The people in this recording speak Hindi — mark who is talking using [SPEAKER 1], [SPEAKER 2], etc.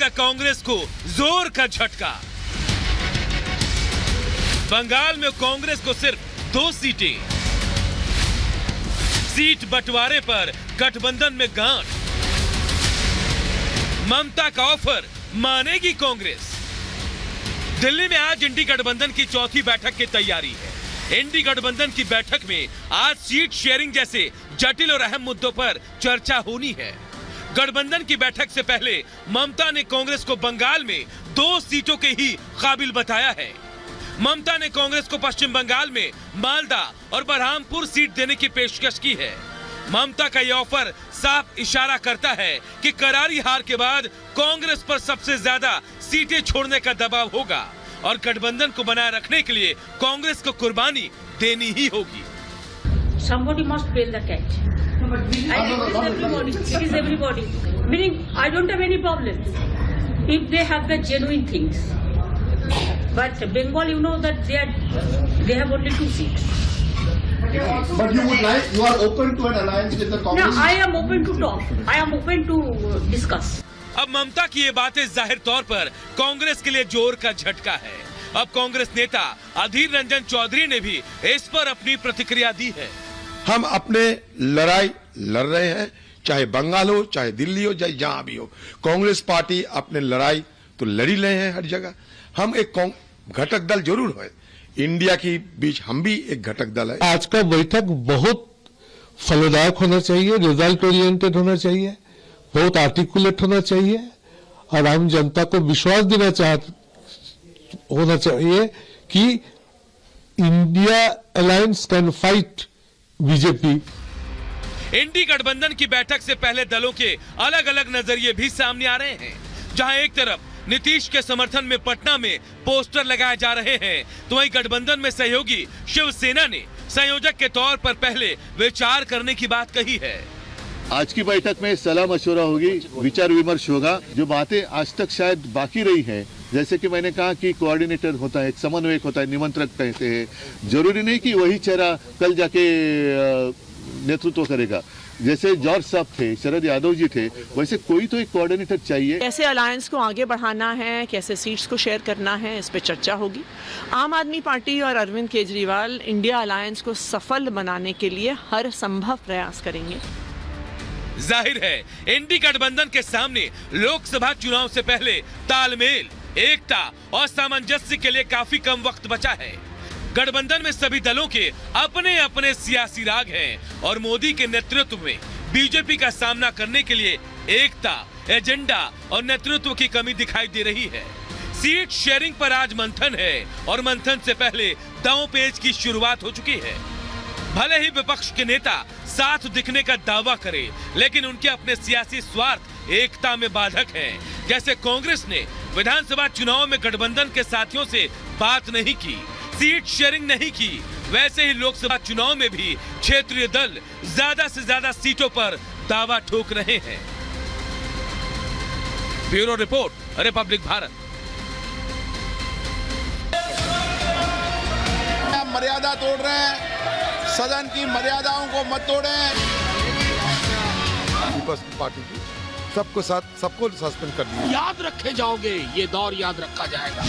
[SPEAKER 1] लगेगा कांग्रेस को जोर का झटका। बंगाल में कांग्रेस को सिर्फ 2 सीटें। सीट बंटवारे पर गठबंधन में गांठ। ममता का ऑफर मानेगी कांग्रेस। दिल्ली में आज इंडी गठबंधन की चौथी बैठक की तैयारी है। इंडी गठबंधन की बैठक में आज सीट शेयरिंग जैसे जटिल और अहम मुद्दों पर चर्चा होनी है। गठबंधन की बैठक से पहले ममता ने कांग्रेस को बंगाल में 2 सीटों के ही काबिल बताया है। ममता ने कांग्रेस को पश्चिम बंगाल में मालदा और बरहामपुर सीट देने की पेशकश की है। ममता का यह ऑफर साफ इशारा करता है कि करारी हार के बाद कांग्रेस पर सबसे ज्यादा सीटें छोड़ने का दबाव होगा और गठबंधन को बनाए रखने के लिए कांग्रेस को कुर्बानी देनी ही होगी।
[SPEAKER 2] Somebody must bail the cat. I request everybody. It is everybody. Meaning, I don't have any problem if they have the genuine things. But Bengal, you know that they have only 2 seats.
[SPEAKER 3] But you are open to an alliance with the Congress?
[SPEAKER 2] No, I am open to talk. I am open to discuss.
[SPEAKER 1] अब ममता की ये बातें जाहिर तौर पर कांग्रेस के लिए जोर का झटका है। अब कांग्रेस नेता अधीर रंजन चौधरी ने भी इस पर अपनी प्रतिक्रिया दी है।
[SPEAKER 4] हम अपने लड़ाई लड़ रहे हैं, चाहे बंगाल हो, चाहे दिल्ली हो, चाहे जहां भी हो। कांग्रेस पार्टी अपने लड़ाई तो लड़ी रहे हैं हर जगह। हम एक घटक दल जरूर है, इंडिया की बीच हम भी एक घटक दल है।
[SPEAKER 5] आज का बैठक बहुत फलदायक होना चाहिए, रिजल्ट ओरिएंटेड होना चाहिए, बहुत आर्टिकुलेट होना चाहिए और आम जनता को विश्वास देना होना चाहिए कि India alliance can fight BJP.
[SPEAKER 1] INDI गठबंधन की बैठक से पहले दलों के अलग अलग नजरिए भी सामने आ रहे हैं। जहां एक तरफ नीतीश के समर्थन में पटना में पोस्टर लगाए जा रहे हैं, तो वहीं गठबंधन में सहयोगी शिवसेना ने संयोजक के तौर पर पहले विचार करने की बात कही है।
[SPEAKER 6] आज की बैठक में सलाह मशवरा होगी, विचार विमर्श होगा। जो बातें आज तक शायद बाकी रही हैं, जैसे कि मैंने कहा कि कोऑर्डिनेटर होता है, एक समन्वयक होता है, निमंत्रक कहते हैं। जरूरी नहीं कि वही चेहरा कल जाके नेतृत्व करेगा। जैसे जॉर्ज साहब थे, शरद यादव जी थे, वैसे कोई तो एक कोऑर्डिनेटर चाहिए।
[SPEAKER 7] कैसे अलायंस को आगे बढ़ाना है, कैसे सीट्स को शेयर करना है, इस पे चर्चा होगी। आम आदमी पार्टी और अरविंद केजरीवाल इंडिया अलायंस को सफल बनाने के लिए हर संभव प्रयास करेंगे।
[SPEAKER 1] जाहिर है इंडी गठबंधन के सामने लोकसभा चुनाव से पहले तालमेल, एकता और सामंजस्य के लिए काफी कम वक्त बचा है। गठबंधन में सभी दलों के अपने अपने सियासी राग हैं और मोदी के नेतृत्व में बीजेपी का सामना करने के लिए एकता, एजेंडा और नेतृत्व की कमी दिखाई दे रही है। सीट शेयरिंग पर आज मंथन है और मंथन से पहले दांव पेच की शुरुआत हो चुकी है। भले ही विपक्ष के नेता साथ दिखने का दावा करे, लेकिन उनके अपने सियासी स्वार्थ एकता में बाधक हैं। जैसे कांग्रेस ने विधानसभा चुनाव में गठबंधन के साथियों से बात नहीं की, सीट शेयरिंग नहीं की, वैसे ही लोकसभा चुनाव में भी क्षेत्रीय दल ज्यादा से ज्यादा सीटों पर दावा ठोक रहे हैं। Bureau report, Republic Bharat.
[SPEAKER 8] मर्यादा तोड़ रहे हैं, सदन की मर्यादाओं को मत तोड़ें।
[SPEAKER 4] पीपल्स पार्टी की सबको सस्पेंड कर दिया।
[SPEAKER 9] याद रखे जाओगे, ये दौर याद रखा जाएगा।